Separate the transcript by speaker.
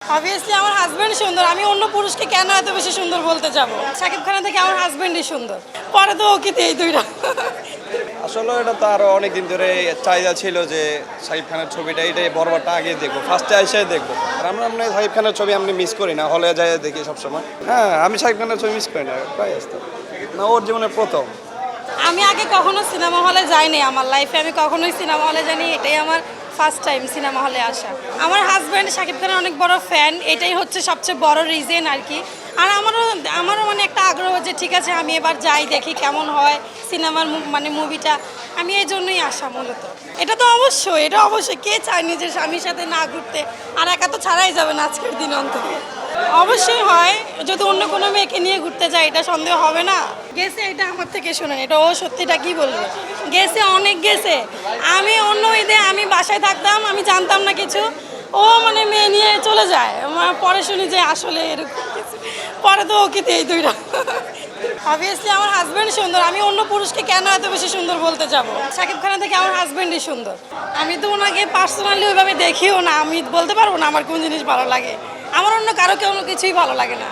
Speaker 1: Obviously আমার husband সুন্দর। আমি অন্য পুরুষকে কেন এত বেশি সুন্দর বলতে যাব? শাকিব খানের থেকে আমার হাজবেন্ডই সুন্দর। পরে তো ওকে এই দুইটা।
Speaker 2: আসলে এটা তো আরো অনেকদিন ধরে চাহিদা ছিল যে শাকিব খানের ছবিটা এটাই বরবারটা আগে দেখবো, ফার্স্টে এসে দেখবো। আর আমরা এমনি শাকিব খানের ছবি আমি মিস করি না, হলে যাই দেখি সবসময়। হ্যাঁ, আমি শাকিব খানের ছবি মিস করি না, প্রায় আসতে না, ওর জীবনের প্রথম।
Speaker 1: আমি আগে কখনো সিনেমা হলে যাইনি, আমার লাইফে আমি কখনোই সিনেমা হলে যাইনি, এটাই আমার ফার্স্ট টাইম সিনেমা হলে আসা। আমার হাজব্যান্ড শাকিব খানের অনেক বড় ফ্যান, এটাই হচ্ছে সবচেয়ে বড় রিজন আর কি। আর আমারও মানে একটা আগ্রহ যে ঠিক আছে আমি এবার যাই দেখি কেমন হয় সিনেমার মানে মুভিটা, আমি এই জন্যই আসা মূলত। এটা তো অবশ্যই, এটা অবশ্যই, কে চায় নিজের স্বামীর সাথে না ঘুরতে? আর একা তো ছাড়াই যাবে না আজকের দিন অন্তত। অবশ্যই হয়, যদি অন্য কোনো মেয়েকে নিয়ে ঘুরতে যায় এটা সন্দেহ হবে না। গেছে, এটা আমার থেকে শোনেন, এটা ও সত্যিটা কি বলবে, গেছে, অনেক গেছে। আমি অন্য ঈদে আমি বাসায় থাকতাম, আমি জানতাম না কিছু, ও মানে মেয়ে নিয়ে চলে যায়, পরে শুনি যে আসলে এরকম কিছু। পরে তো ওকে এই দুইটা। অবভিয়াসলি আমার হাজবেন্ড সুন্দর। আমি অন্য পুরুষকে কেন এত বেশি সুন্দর বলতে যাব? শাকিব খানের থেকে আমার হাজবেন্ডই সুন্দর। আমি তো ওনাকে পার্সোনালি ওইভাবে দেখিও না, আমি বলতে পারবো না আমার কোন জিনিস ভালো লাগে। আমার অন্য কারো কোনো কিছুই ভালো লাগে না।